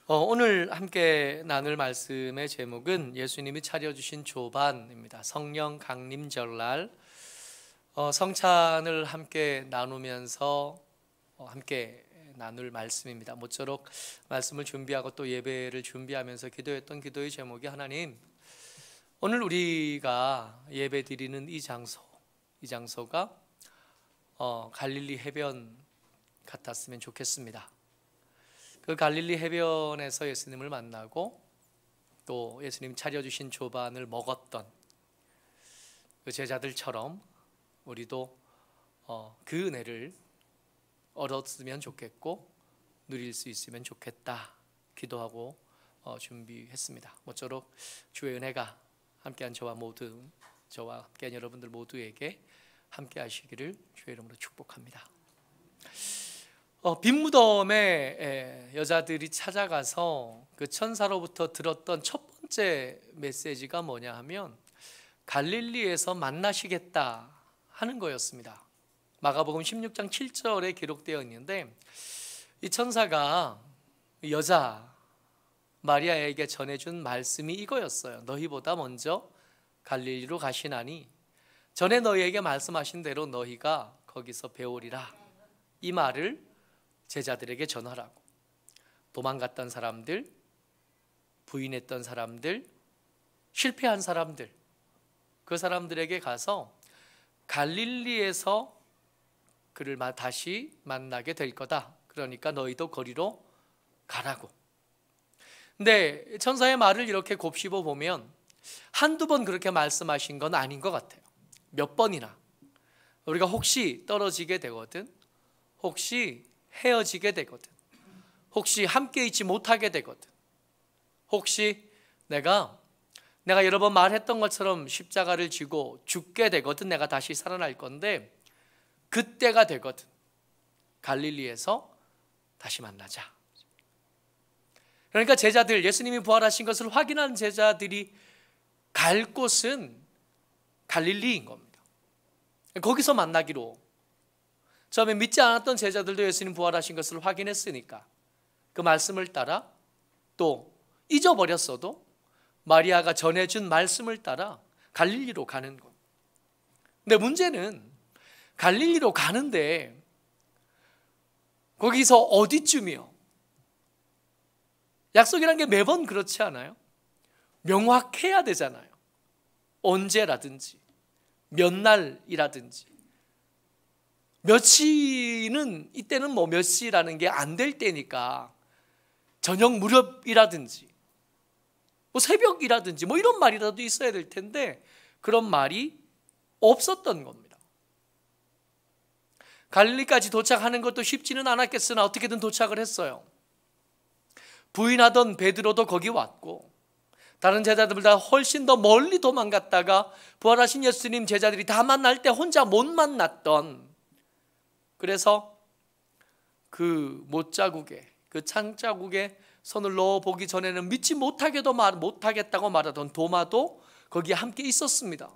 오늘 함께 나눌 말씀의 제목은 예수님이 차려주신 조반입니다. 성령 강림절날 성찬을 함께 나누면서 함께 나눌 말씀입니다. 모쪼록 말씀을 준비하고 또 예배를 준비하면서 기도했던 기도의 제목이 하나님, 오늘 우리가 예배 드리는 이 장소가 갈릴리 해변 같았으면 좋겠습니다. 그 갈릴리 해변에서 예수님을 만나고 또 예수님 차려주신 조반을 먹었던 그 제자들처럼 우리도 그 은혜를 얻었으면 좋겠고 누릴 수 있으면 좋겠다 기도하고 준비했습니다. 모쪼록 주의 은혜가 함께한 저와 함께한 여러분들 모두에게 함께 하시기를 주의 이름으로 축복합니다. 빈 무덤에 여자들이 찾아가서 그 천사로부터 들었던 첫 번째 메시지가 뭐냐 하면 갈릴리에서 만나시겠다 하는 거였습니다. 마가복음 16장 7절에 기록되어 있는데 이 천사가 여자 마리아에게 전해준 말씀이 이거였어요. 너희보다 먼저 갈릴리로 가시나니 전에 너희에게 말씀하신 대로 너희가 거기서 배우리라. 이 말을 제자들에게 전하라고. 도망갔던 사람들, 부인했던 사람들, 실패한 사람들, 그 사람들에게 가서 갈릴리에서 그를 다시 만나게 될 거다. 그러니까 너희도 거리로 가라고. 근데 천사의 말을 이렇게 곱씹어 보면 한두 번 그렇게 말씀하신 건 아닌 것 같아요. 몇 번이나 우리가 혹시 떨어지게 되거든, 혹시 헤어지게 되거든, 혹시 함께 있지 못하게 되거든, 혹시 내가 여러 번 말했던 것처럼 십자가를 지고 죽게 되거든, 내가 다시 살아날 건데 그때가 되거든 갈릴리에서 다시 만나자. 그러니까 제자들, 예수님이 부활하신 것을 확인한 제자들이 갈 곳은 갈릴리인 겁니다. 거기서 만나기로. 처음에 믿지 않았던 제자들도 예수님 부활하신 것을 확인했으니까 그 말씀을 따라, 또 잊어버렸어도 마리아가 전해준 말씀을 따라 갈릴리로 가는 것. 근데 문제는 갈릴리로 가는데 거기서 어디쯤이요? 약속이란 게 매번 그렇지 않아요? 명확해야 되잖아요. 언제라든지, 몇 날이라든지. 몇 시는, 이때는 몇 시라는 게 안 될 때니까 저녁 무렵이라든지 새벽이라든지 이런 말이라도 있어야 될 텐데 그런 말이 없었던 겁니다. 갈릴리까지 도착하는 것도 쉽지는 않았겠으나 어떻게든 도착을 했어요. 부인하던 베드로도 거기 왔고 다른 제자들보다 훨씬 더 멀리 도망갔다가 부활하신 예수님 제자들이 다 만날 때 혼자 못 만났던, 그래서 그 못자국에, 그 창자국에 손을 넣어보기 전에는 믿지 못하겠다고 말하던 도마도 거기에 함께 있었습니다.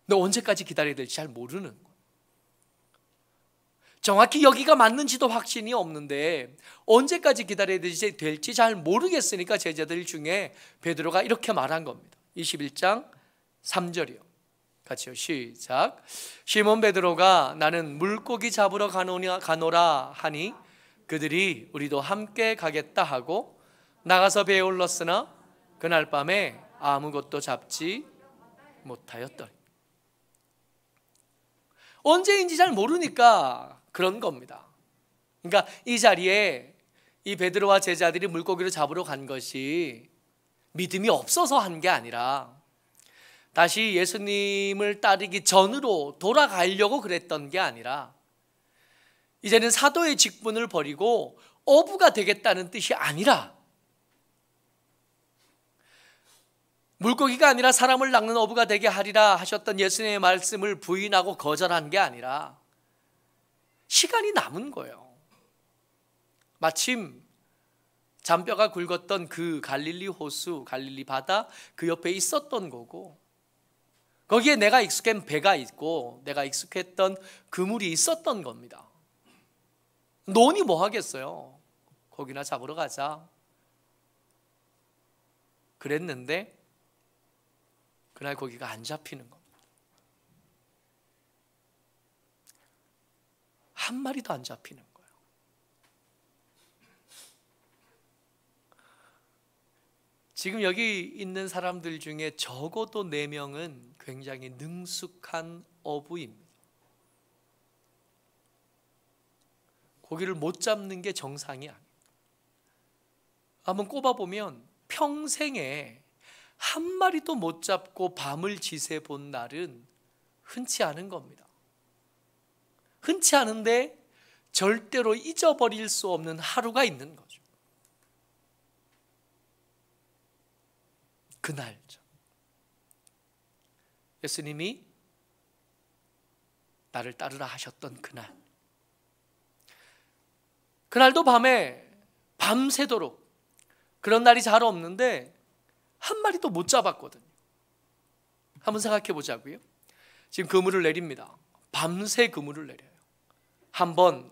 근데 언제까지 기다려야 될지 잘 모르는 거예요. 정확히 여기가 맞는지도 확신이 없는데 언제까지 기다려야 될지 잘 모르겠으니까 제자들 중에 베드로가 이렇게 말한 겁니다. 21장 3절이요. 같이요, 시작. 시몬 베드로가 나는 물고기 잡으러 가노라 하니 그들이 우리도 함께 가겠다 하고 나가서 배에 올랐으나 그날 밤에 아무것도 잡지 못하였더니. 언제인지 잘 모르니까 그런 겁니다. 그러니까 이 자리에 이 베드로와 제자들이 물고기를 잡으러 간 것이 믿음이 없어서 한 게 아니라 다시 예수님을 따르기 전으로 돌아가려고 그랬던 게 아니라 이제는 사도의 직분을 버리고 어부가 되겠다는 뜻이 아니라, 물고기가 아니라 사람을 낚는 어부가 되게 하리라 하셨던 예수님의 말씀을 부인하고 거절한 게 아니라 시간이 남은 거예요. 마침 잔뼈가 굵었던 그 갈릴리 호수, 갈릴리 바다 그 옆에 있었던 거고 거기에 내가 익숙한 배가 있고 내가 익숙했던 그물이 있었던 겁니다. 논이 뭐 하겠어요? 거기나 잡으러 가자. 그랬는데 그날 고기가 안 잡히는 겁니다. 한 마리도 안 잡히는 거예요. 지금 여기 있는 사람들 중에 적어도 4명은 굉장히 능숙한 어부입니다. 고기를 못 잡는 게 정상이 아니에요. 한번 꼽아보면 평생에 한 마리도 못 잡고 밤을 지새 본 날은 흔치 않은 겁니다. 흔치 않은데 절대로 잊어버릴 수 없는 하루가 있는 거죠. 그날죠. 예수님이 나를 따르라 하셨던 그날. 그날도 밤새도록 그런 날이 잘 없는데 한 마리도 못 잡았거든요. 한번 생각해 보자고요. 지금 그물을 내립니다. 밤새 그물을 내려요. 한 번,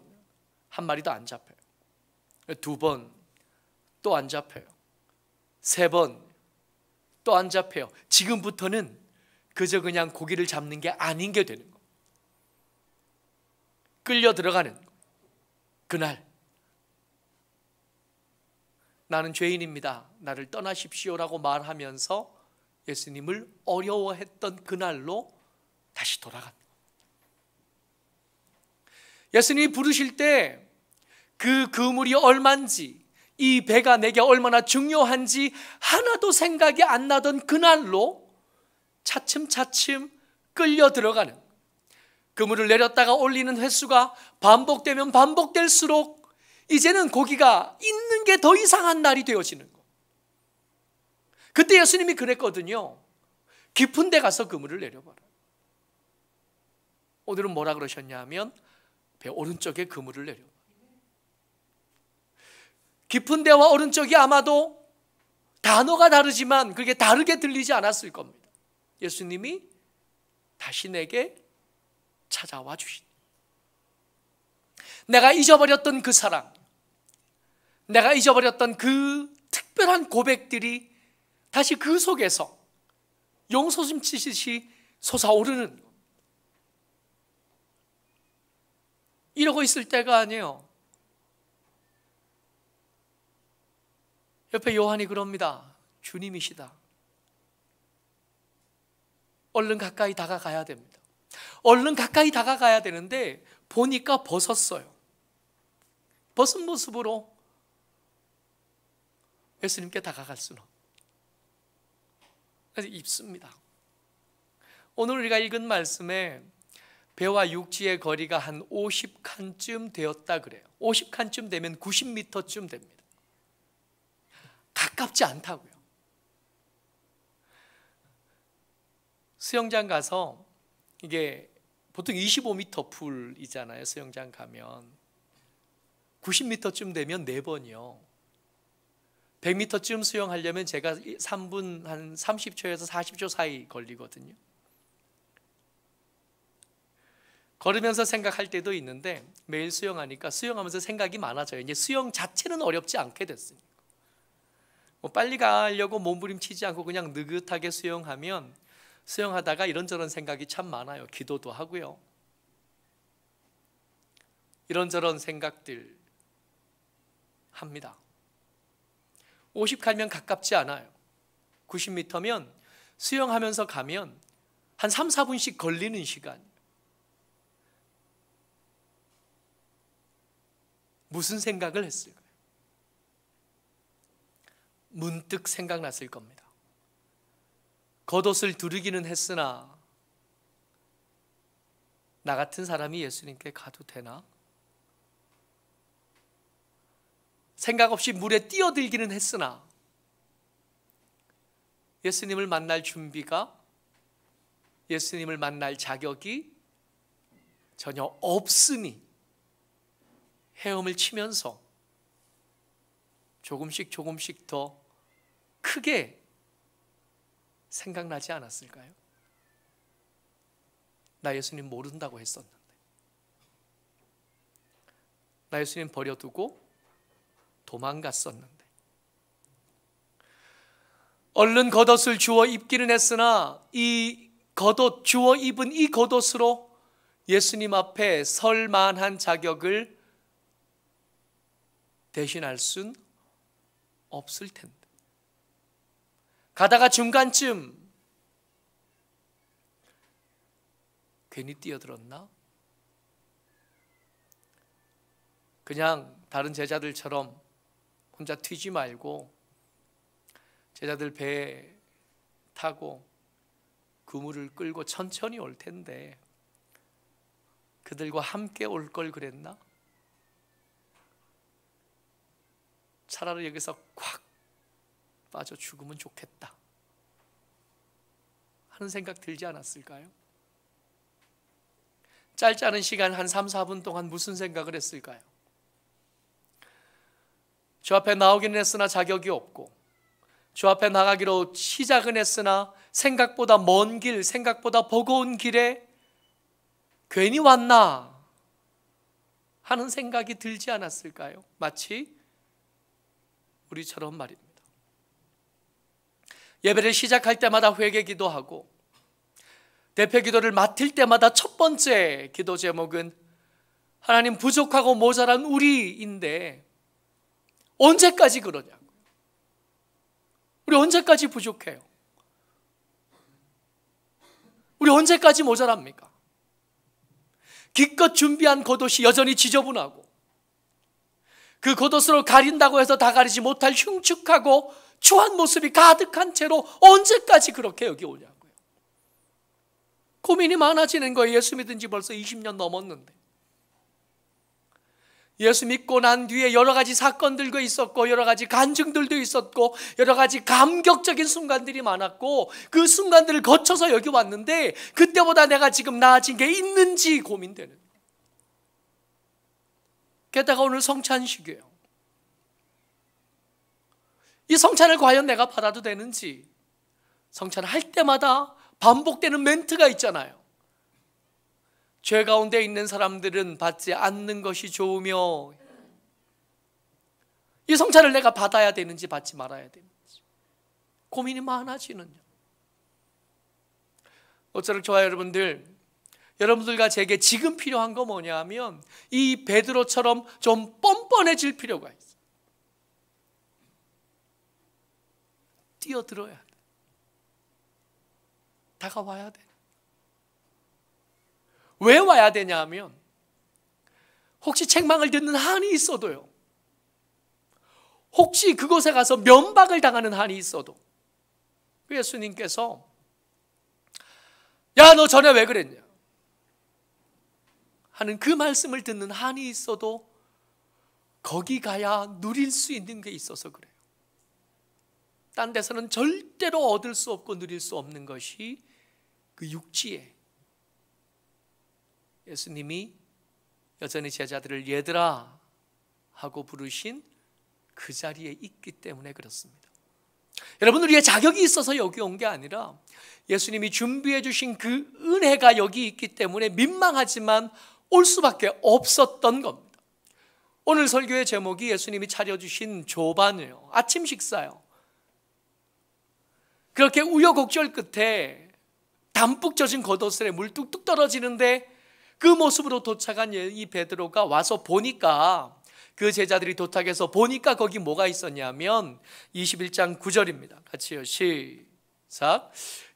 한 마리도 안 잡혀요. 2번, 또 안 잡혀요. 3번, 또 안 잡혀요. 지금부터는 그저 그냥 고기를 잡는 게 아닌 게 되는 거예요. 끌려 들어가는 거예요. 그날 나는 죄인입니다. 나를 떠나십시오라고 말하면서 예수님을 어려워했던 그날로 다시 돌아간 거예요. 예수님이 부르실 때 그 그물이 얼만지, 이 배가 내게 얼마나 중요한지 하나도 생각이 안 나던 그날로 차츰차츰 끌려 들어가는, 그물을 내렸다가 올리는 횟수가 반복되면 반복될수록 이제는 고기가 있는 게 더 이상한 날이 되어지는 거. 그때 예수님이 그랬거든요. 깊은 데 가서 그물을 내려봐라. 오늘은 뭐라 그러셨냐면 배 오른쪽에 그물을 내려봐. 깊은 데와 오른쪽이 아마도 단어가 다르지만 그게 다르게 들리지 않았을 겁니다. 예수님이 다시 내게 찾아와 주신, 내가 잊어버렸던 그 사랑, 내가 잊어버렸던 그 특별한 고백들이 다시 그 속에서 용솟음 치듯이 솟아오르는, 이러고 있을 때가 아니에요. 옆에 요한이 그럽니다. 주님이시다. 얼른 가까이 다가가야 됩니다. 얼른 가까이 다가가야 되는데 보니까 벗었어요. 벗은 모습으로 예수님께 다가갈 수는 그래서 입습니다. 오늘 우리가 읽은 말씀에 배와 육지의 거리가 한 50칸쯤 되었다 그래요. 50칸쯤 되면 90m쯤 됩니다. 가깝지 않다고요. 수영장 가서, 이게 보통 25m 풀이잖아요. 수영장 가면 90m쯤 되면 4번이요. 100m쯤 수영하려면 제가 3분 한 30초에서 40초 사이 걸리거든요. 걸으면서 생각할 때도 있는데 매일 수영하니까 수영하면서 생각이 많아져요. 이제 수영 자체는 어렵지 않게 됐으니까. 빨리 가려고 몸부림치지 않고 그냥 느긋하게 수영하면 수영하다가 이런저런 생각이 참 많아요. 기도도 하고요. 이런저런 생각들 합니다. 50칸면 가깝지 않아요. 90m면 수영하면서 가면 한 3, 4분씩 걸리는 시간. 무슨 생각을 했을까요? 문득 생각났을 겁니다. 겉옷을 두르기는 했으나 나 같은 사람이 예수님께 가도 되나? 생각 없이 물에 뛰어들기는 했으나 예수님을 만날 준비가, 예수님을 만날 자격이 전혀 없으니 헤엄을 치면서 조금씩 더 크게 생각나지 않았을까요? 나 예수님 모른다고 했었는데, 나 예수님 버려두고 도망갔었는데, 얼른 겉옷을 주워 입기는 했으나 이 겉옷, 주워 입은 이 겉옷으로 예수님 앞에 설 만한 자격을 대신할 순 없을 텐데, 가다가 중간쯤 괜히 뛰어들었나? 그냥 다른 제자들처럼 혼자 튀지 말고 제자들 배에 타고 그물을 끌고 천천히 올 텐데 그들과 함께 올 걸 그랬나? 차라리 여기서 콱 빠져 죽으면 좋겠다 하는 생각 들지 않았을까요? 짧지 않은 시간 한 3, 4분 동안 무슨 생각을 했을까요? 주 앞에 나오기는 했으나 자격이 없고, 주 앞에 나가기로 시작은 했으나 생각보다 먼 길, 생각보다 버거운 길에 괜히 왔나 하는 생각이 들지 않았을까요? 마치 우리처럼 말입니다. 예배를 시작할 때마다 회개 기도하고 대표 기도를 맡을 때마다 첫 번째 기도 제목은 하나님, 부족하고 모자란 우리인데 언제까지 그러냐고요. 우리 언제까지 부족해요? 우리 언제까지 모자랍니까? 기껏 준비한 겉옷이 여전히 지저분하고 그 겉옷으로 가린다고 해서 다 가리지 못할 흉측하고 추한 모습이 가득한 채로 언제까지 그렇게 여기 오냐고요. 고민이 많아지는 거예요. 예수 믿은 지 벌써 20년 넘었는데, 예수 믿고 난 뒤에 여러 가지 사건들도 있었고 여러 가지 간증들도 있었고 여러 가지 감격적인 순간들이 많았고 그 순간들을 거쳐서 여기 왔는데 그때보다 내가 지금 나아진 게 있는지 고민되는 거예요. 게다가 오늘 성찬식이에요. 이 성찬을 과연 내가 받아도 되는지, 성찬을 할 때마다 반복되는 멘트가 있잖아요. 죄 가운데 있는 사람들은 받지 않는 것이 좋으며, 이 성찬을 내가 받아야 되는지 받지 말아야 되는지 고민이 많아지는요. 어쩌록 좋아요. 여러분들과 제게 지금 필요한 거 뭐냐 하면 이 베드로처럼 좀 뻔뻔해질 필요가 있어요. 뛰어들어야 돼. 다가와야 돼. 왜 와야 되냐 하면 혹시 책망을 듣는 한이 있어도요, 혹시 그곳에 가서 면박을 당하는 한이 있어도 예수님께서 야, 너 전에 왜 그랬냐 하는 그 말씀을 듣는 한이 있어도 거기 가야 누릴 수 있는 게 있어서 그래요. 딴 데서는 절대로 얻을 수 없고 누릴 수 없는 것이 그 육지에 예수님이 여전히 제자들을 얘들아 하고 부르신 그 자리에 있기 때문에 그렇습니다. 여러분, 우리의 자격이 있어서 여기 온 게 아니라 예수님이 준비해 주신 그 은혜가 여기 있기 때문에 민망하지만 올 수밖에 없었던 겁니다. 오늘 설교의 제목이 예수님이 차려주신 조반이에요. 아침 식사요. 그렇게 우여곡절 끝에 담뿍 젖은 겉옷에 물 뚝뚝 떨어지는데 그 모습으로 도착한 이 베드로가 와서 보니까, 그 제자들이 도착해서 보니까 거기 뭐가 있었냐면 21장 9절입니다. 같이요. 시작.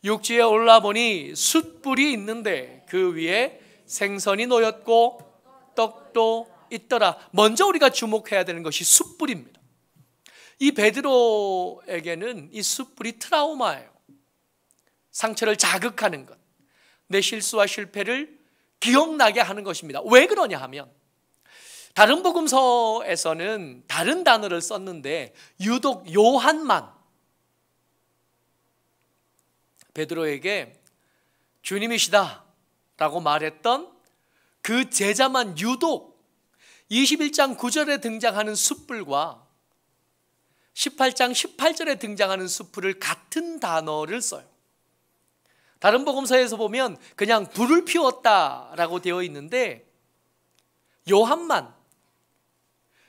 육지에 올라보니 숯불이 있는데 그 위에 생선이 놓였고 떡도 있더라. 먼저 우리가 주목해야 되는 것이 숯불입니다. 이 베드로에게는 이 숯불이 트라우마예요. 상처를 자극하는 것, 내 실수와 실패를 기억나게 하는 것입니다. 왜 그러냐 하면 다른 복음서에서는 다른 단어를 썼는데 유독 요한만 베드로에게 주님이시다 라고 말했던 그 제자만 유독 21장 9절에 등장하는 숯불과 18장 18절에 등장하는 숯불을 같은 단어를 써요. 다른 복음서에서 보면 그냥 불을 피웠다라고 되어 있는데 요한만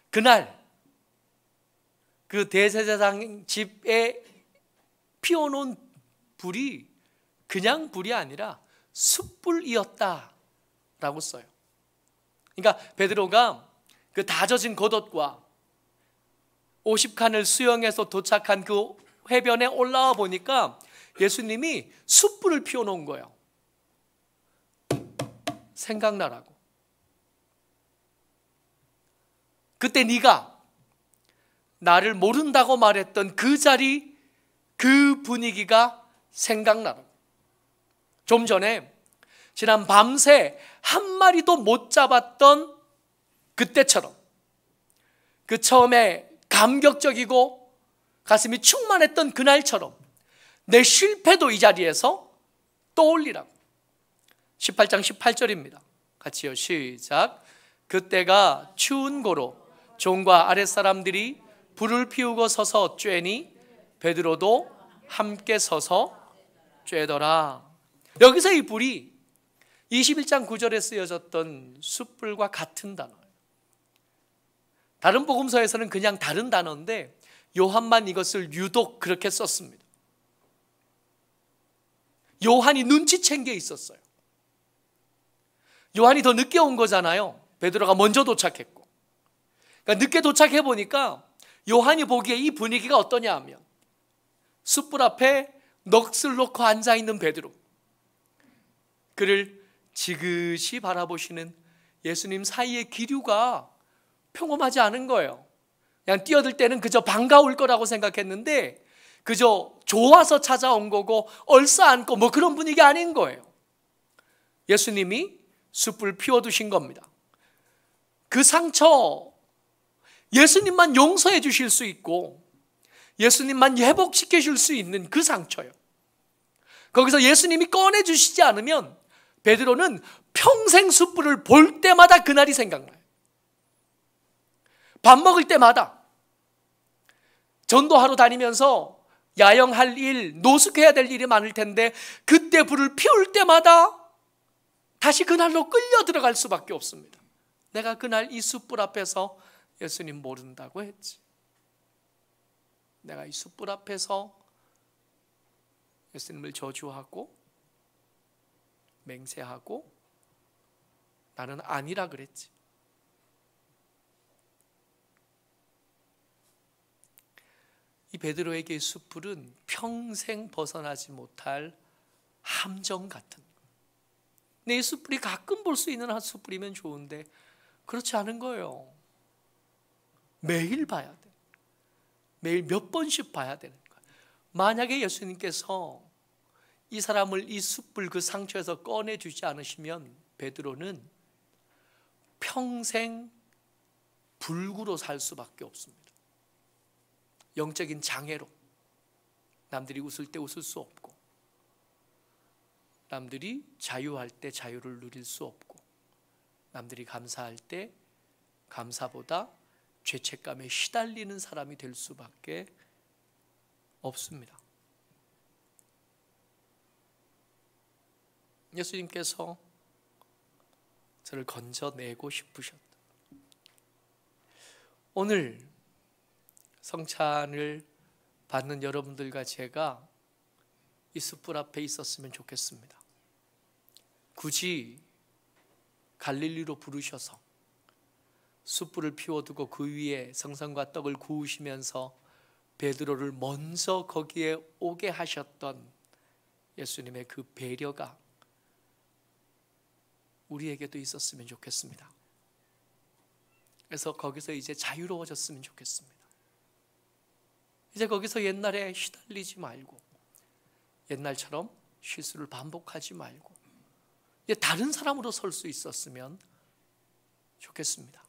그날 그 대제사장 집에 피워놓은 불이 그냥 불이 아니라 숯불이었다라고 써요. 그러니까 베드로가 그 다져진 겉옷과 50칸을 수영해서 도착한 그 해변에 올라와 보니까 예수님이 숯불을 피워놓은 거예요. 생각나라고. 그때 네가 나를 모른다고 말했던 그 자리, 그 분위기가 생각나라고. 좀 전에 지난 밤새 한 마리도 못 잡았던 그때처럼, 그 처음에 감격적이고 가슴이 충만했던 그날처럼 내 실패도 이 자리에서 떠올리라고. 18장 18절입니다. 같이요, 시작. 그때가 추운 고로 종과 아랫사람들이 불을 피우고 서서 쬐니 베드로도 함께 서서 쬐더라. 여기서 이 불이 21장 9절에 쓰여졌던 숯불과 같은 단어예요. 다른 복음서에서는 그냥 다른 단어인데 요한만 이것을 유독 그렇게 썼습니다. 요한이 눈치챈 게 있었어요. 요한이 더 늦게 온 거잖아요. 베드로가 먼저 도착했고. 그러니까 늦게 도착해 보니까 요한이 보기에 이 분위기가 어떠냐 하면 숯불 앞에 넋을 놓고 앉아있는 베드로, 그를 지그시 바라보시는 예수님 사이의 기류가 평범하지 않은 거예요. 그냥 뛰어들 때는 그저 반가울 거라고 생각했는데 그저 좋아서 찾아온 거고 얼싸안고 뭐 그런 분위기 아닌 거예요. 예수님이 숯불 피워두신 겁니다. 그 상처 예수님만 용서해 주실 수 있고 예수님만 회복시켜 줄 수 있는 그 상처요. 거기서 예수님이 꺼내 주시지 않으면 베드로는 평생 숯불을 볼 때마다 그날이 생각나요. 밥 먹을 때마다, 전도하러 다니면서 야영할 일, 노숙해야 될 일이 많을 텐데 그때 불을 피울 때마다 다시 그날로 끌려 들어갈 수밖에 없습니다. 내가 그날 이 숯불 앞에서 예수님 모른다고 했지. 내가 이 숯불 앞에서 예수님을 저주하고 맹세하고 나는 아니라 그랬지. 이 베드로에게 숯불은 평생 벗어나지 못할 함정 같은, 근데 이 숯불이 가끔 볼 수 있는 한 숯불이면 좋은데 그렇지 않은 거예요. 매일 봐야 돼. 매일 몇 번씩 봐야 되는 거야. 만약에 예수님께서 이 사람을 이 숯불 그 상처에서 꺼내주지 않으시면 베드로는 평생 불구로 살 수밖에 없습니다. 영적인 장애로, 남들이 웃을 때 웃을 수 없고 남들이 자유할 때 자유를 누릴 수 없고 남들이 감사할 때 감사보다 죄책감에 시달리는 사람이 될 수밖에 없습니다. 예수님께서 저를 건져내고 싶으셨다. 오늘 성찬을 받는 여러분들과 제가 이 숯불 앞에 있었으면 좋겠습니다. 굳이 갈릴리로 부르셔서 숯불을 피워두고 그 위에 생선과 떡을 구우시면서 베드로를 먼저 거기에 오게 하셨던 예수님의 그 배려가 우리에게도 있었으면 좋겠습니다. 그래서 거기서 이제 자유로워졌으면 좋겠습니다. 이제 거기서 옛날에 시달리지 말고 옛날처럼 실수를 반복하지 말고 이제 다른 사람으로 설 수 있었으면 좋겠습니다.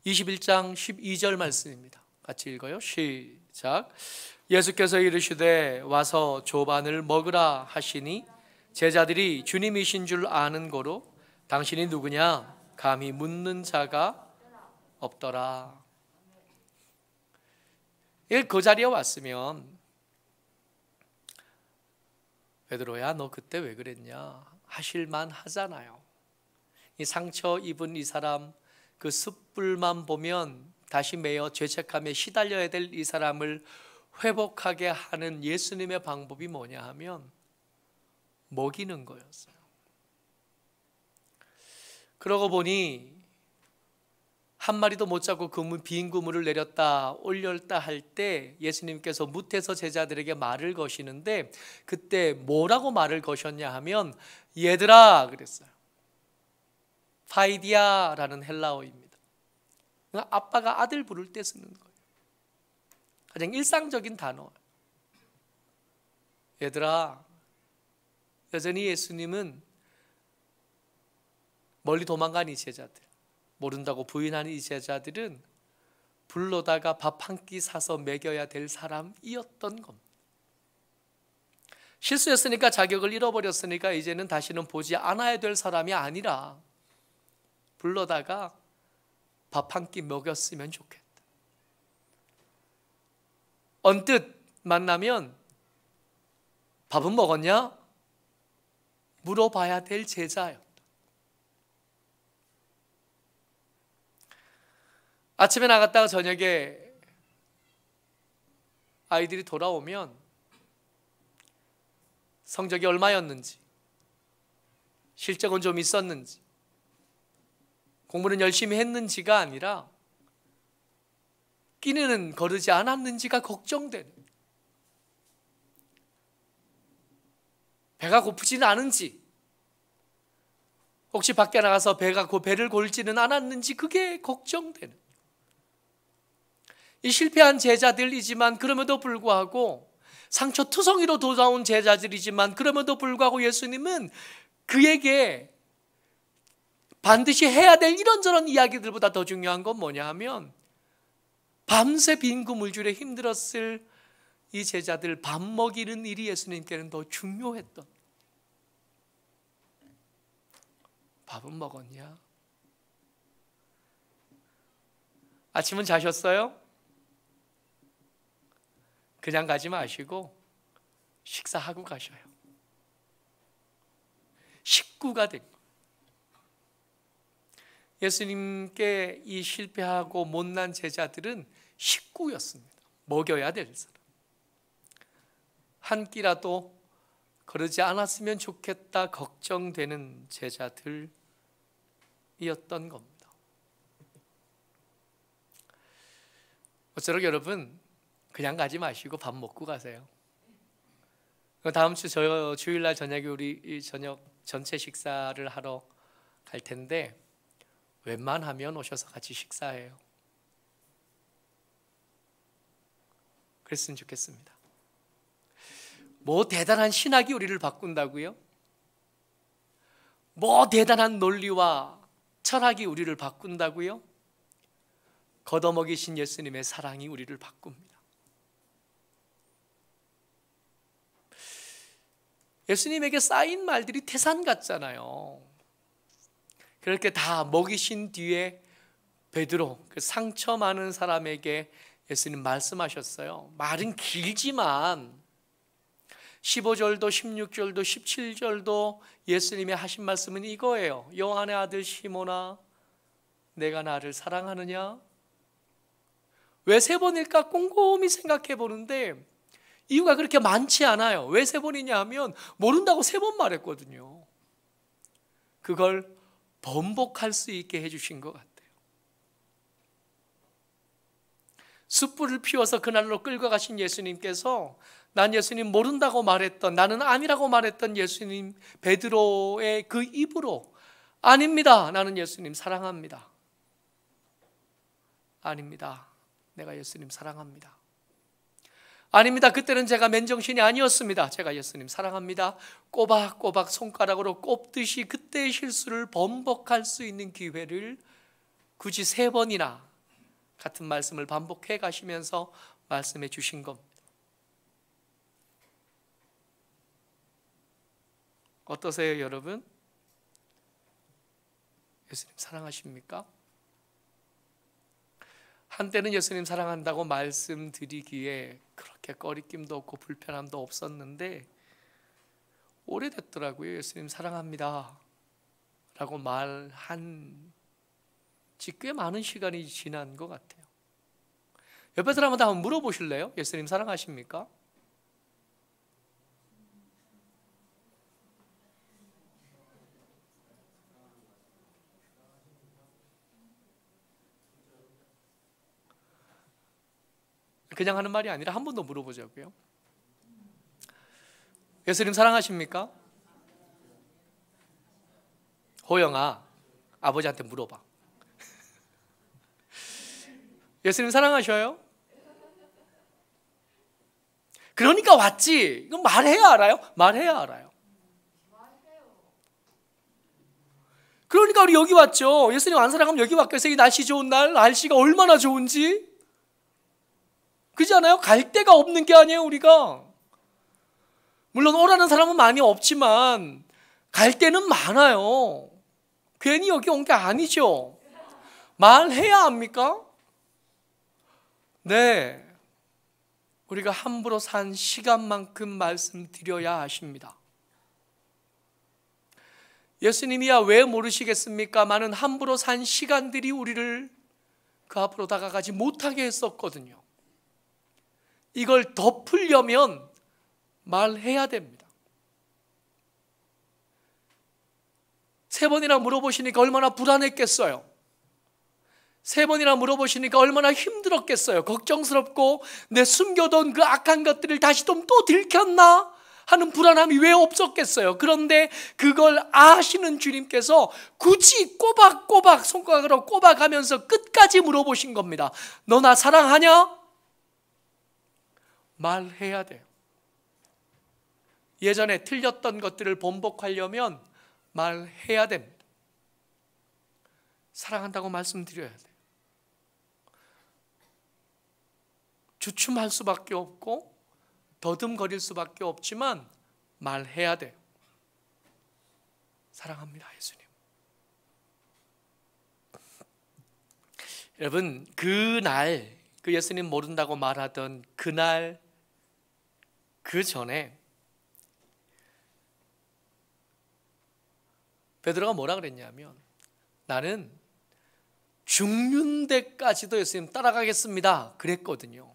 21장 12절 말씀입니다. 같이 읽어요. 시작. 예수께서 이르시되 와서 조반을 먹으라 하시니 제자들이 주님이신 줄 아는 고로 당신이 누구냐 감히 묻는 자가 없더라. 그 자리에 왔으면 베드로야 너 그때 왜 그랬냐 하실만 하잖아요. 이 상처 입은 이 사람, 그 숯불만 보면 다시 매여 죄책감에 시달려야 될 이 사람을 회복하게 하는 예수님의 방법이 뭐냐 하면 먹이는 거였어요. 그러고 보니 한 마리도 못 잡고 빈 그물을 내렸다 올렸다 할 때 예수님께서 무태서 제자들에게 말을 거시는데, 그때 뭐라고 말을 거셨냐 하면 얘들아 그랬어요. 파이디아라는 헬라어입니다. 아빠가 아들 부를 때 쓰는 거예요. 가장 일상적인 단어. 얘들아, 여전히 예수님은 멀리 도망간 이 제자들, 모른다고 부인하는 이 제자들은 불러다가 밥 한 끼 사서 먹여야 될 사람이었던 겁니다. 실수했으니까, 자격을 잃어버렸으니까 이제는 다시는 보지 않아야 될 사람이 아니라 불러다가 밥 한 끼 먹였으면 좋겠다. 언뜻 만나면 밥은 먹었냐? 물어봐야 될 제자예요. 아침에 나갔다가 저녁에 아이들이 돌아오면 성적이 얼마였는지, 실적은 좀 있었는지, 공부는 열심히 했는지가 아니라 끼니는 거르지 않았는지가 걱정되는, 배가 고프지는 않은지, 혹시 밖에 나가서 배를 골지는 않았는지 그게 걱정되는, 이 실패한 제자들이지만 그럼에도 불구하고 상처투성이로 돌아온 제자들이지만 그럼에도 불구하고 예수님은 그에게 반드시 해야 될 이런저런 이야기들보다 더 중요한 건 뭐냐 하면, 밤새 빈 그물줄에 힘들었을 이 제자들 밥 먹이는 일이 예수님께는 더 중요했던. 밥은 먹었냐? 아침은 자셨어요? 그냥 가지 마시고 식사하고 가셔요. 식구가 된 거예요. 예수님께 이 실패하고 못난 제자들은 식구였습니다. 먹여야 될 사람. 한 끼라도 거르지 않았으면 좋겠다 걱정되는 제자들이었던 겁니다. 모쪼록 여러분, 그냥 가지 마시고 밥 먹고 가세요. 다음 주 주일날 저녁에 우리 저녁 전체 식사를 하러 갈 텐데 웬만하면 오셔서 같이 식사해요. 그랬으면 좋겠습니다. 뭐 대단한 신학이 우리를 바꾼다고요? 뭐 대단한 논리와 철학이 우리를 바꾼다고요? 걷어먹이신 예수님의 사랑이 우리를 바꿉니다. 예수님에게 쌓인 말들이 태산 같잖아요. 그렇게 다 먹이신 뒤에 베드로, 그 상처 많은 사람에게 예수님 말씀하셨어요. 말은 길지만 15절도 16절도 17절도 예수님이 하신 말씀은 이거예요. 요한의 아들 시몬아, 내가 나를 사랑하느냐? 왜 세 번일까 꼼꼼히 생각해 보는데 이유가 그렇게 많지 않아요. 왜 세 번이냐 하면 모른다고 세 번 말했거든요. 그걸 번복할 수 있게 해주신 것 같아요. 숯불을 피워서 그날로 끌고 가신 예수님께서 난 예수님 모른다고 말했던, 나는 아니라고 말했던 예수님 베드로의 그 입으로 아닙니다, 나는 예수님 사랑합니다. 아닙니다, 내가 예수님 사랑합니다. 아닙니다, 그때는 제가 맨정신이 아니었습니다. 제가 예수님 사랑합니다. 꼬박꼬박 손가락으로 꼽듯이 그때의 실수를 번복할 수 있는 기회를 굳이 세 번이나 같은 말씀을 반복해 가시면서 말씀해 주신 겁니다. 어떠세요, 여러분? 예수님 사랑하십니까? 한때는 예수님 사랑한다고 말씀드리기에 그렇게 꺼리낌도 없고 불편함도 없었는데 오래됐더라고요. 예수님 사랑합니다 라고 말한 지 꽤 많은 시간이 지난 것 같아요. 옆에 사람한테 한번 물어보실래요? 예수님 사랑하십니까? 그냥 하는 말이 아니라 한 번 더 물어보자고요. 예수님 사랑하십니까? 호영아, 아버지한테 물어봐. 예수님 사랑하셔요? 그러니까 왔지. 이건 말해야 알아요? 말해야 알아요. 그러니까 우리 여기 왔죠. 예수님 안 사랑하면 여기 왔겠어요. 이 날씨 좋은 날, 날씨가 얼마나 좋은지. 그렇지 않아요? 갈 데가 없는 게 아니에요, 우리가. 물론 오라는 사람은 많이 없지만 갈 데는 많아요. 괜히 여기 온 게 아니죠. 말해야 합니까? 네. 우리가 함부로 산 시간만큼 말씀드려야 하십니다. 예수님이야 왜 모르시겠습니까? 많은 함부로 산 시간들이 우리를 그 앞으로 다가가지 못하게 했었거든요. 이걸 덮으려면 말해야 됩니다. 3번이나 물어보시니까 얼마나 불안했겠어요. 3번이나 물어보시니까 얼마나 힘들었겠어요. 걱정스럽고 내 숨겨둔 그 악한 것들을 다시 좀 또 들켰나 하는 불안함이 왜 없었겠어요. 그런데 그걸 아시는 주님께서 굳이 꼬박꼬박 손가락으로 꼽아가면서 끝까지 물어보신 겁니다. 너 나 사랑하냐? 말해야 돼요. 예전에 틀렸던 것들을 번복하려면 말해야 됩니다. 사랑한다고 말씀드려야 돼요. 주춤할 수밖에 없고 더듬거릴 수밖에 없지만 말해야 돼요. 사랑합니다, 예수님. 여러분, 그날 그 예수님 모른다고 말하던 그날 그 전에 베드로가 뭐라 그랬냐면 나는 죽는 데까지도 예수님 따라가겠습니다 그랬거든요.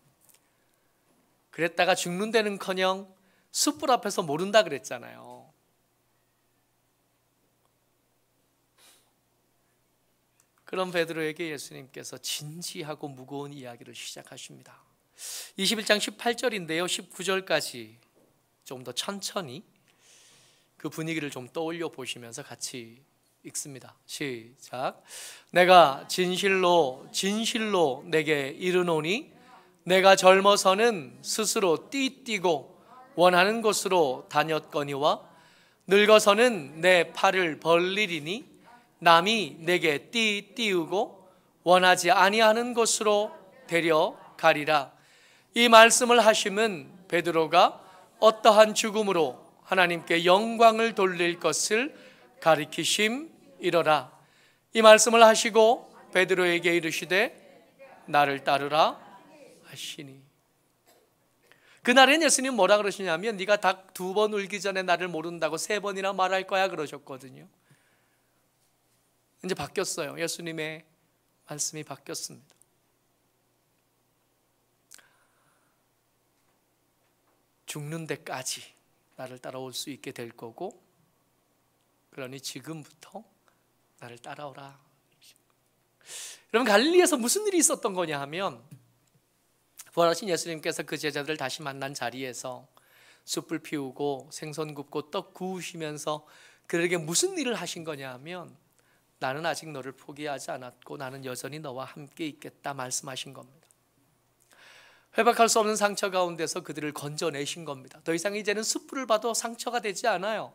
그랬다가 죽는 데는커녕 숯불 앞에서 모른다 그랬잖아요. 그런 베드로에게 예수님께서 진지하고 무거운 이야기를 시작하십니다. 21장 18절인데요 19절까지 좀 더 천천히 그 분위기를 좀 떠올려 보시면서 같이 읽습니다. 시작. 내가 진실로 진실로 내게 이르노니 내가 젊어서는 스스로 띠뛰고 원하는 곳으로 다녔거니와 늙어서는 내 팔을 벌리리니 남이 내게 띠우고 원하지 아니하는 곳으로 데려가리라. 이 말씀을 하심은 베드로가 어떠한 죽음으로 하나님께 영광을 돌릴 것을 가리키심이로라. 이 말씀을 하시고 베드로에게 이르시되 나를 따르라 하시니. 그날엔 예수님 뭐라 그러시냐면 네가 닭 2번 울기 전에 나를 모른다고 3번이나 말할 거야 그러셨거든요. 이제 바뀌었어요. 예수님의 말씀이 바뀌었습니다. 죽는 데까지 나를 따라올 수 있게 될 거고 그러니 지금부터 나를 따라오라. 여러분 갈릴리에서 무슨 일이 있었던 거냐 하면 부활하신 예수님께서 그 제자들을 다시 만난 자리에서 숯불 피우고 생선 굽고 떡 구우시면서 그들에게 무슨 일을 하신 거냐 하면 나는 아직 너를 포기하지 않았고 나는 여전히 너와 함께 있겠다 말씀하신 겁니다. 회복할 수 없는 상처 가운데서 그들을 건져내신 겁니다. 더 이상 이제는 숯불을 봐도 상처가 되지 않아요.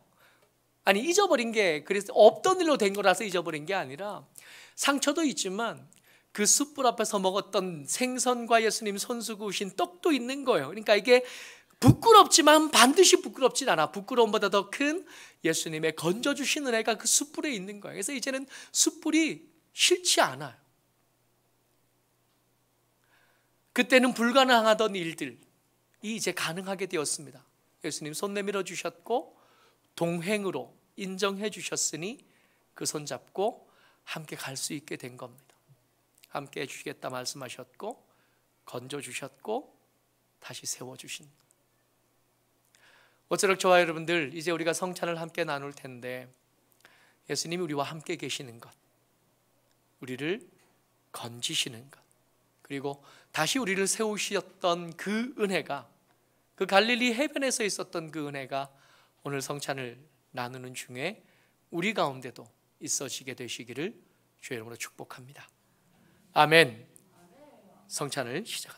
아니 잊어버린 게 그래서 없던 일로 된 거라서 잊어버린 게 아니라 상처도 있지만 그 숯불 앞에서 먹었던 생선과 예수님 손수 구우신 떡도 있는 거예요. 그러니까 이게 부끄럽지만 반드시 부끄럽진 않아. 부끄러움보다 더 큰 예수님의 건져주신 은혜가 그 숯불에 있는 거예요. 그래서 이제는 숯불이 싫지 않아요. 그때는 불가능하던 일들이 이제 가능하게 되었습니다. 예수님 손 내밀어 주셨고 동행으로 인정해 주셨으니 그 손 잡고 함께 갈 수 있게 된 겁니다. 함께 해주시겠다 말씀하셨고 건져주셨고 다시 세워주신. 어쩌록 저와 여러분들, 이제 우리가 성찬을 함께 나눌 텐데 예수님이 우리와 함께 계시는 것, 우리를 건지시는 것, 그리고 다시 우리를 세우셨던 그 은혜가, 그 갈릴리 해변에서 있었던 그 은혜가 오늘 성찬을 나누는 중에 우리 가운데도 있어지게 되시기를 주의 이름으로 축복합니다. 아멘. 성찬을 시작합니다.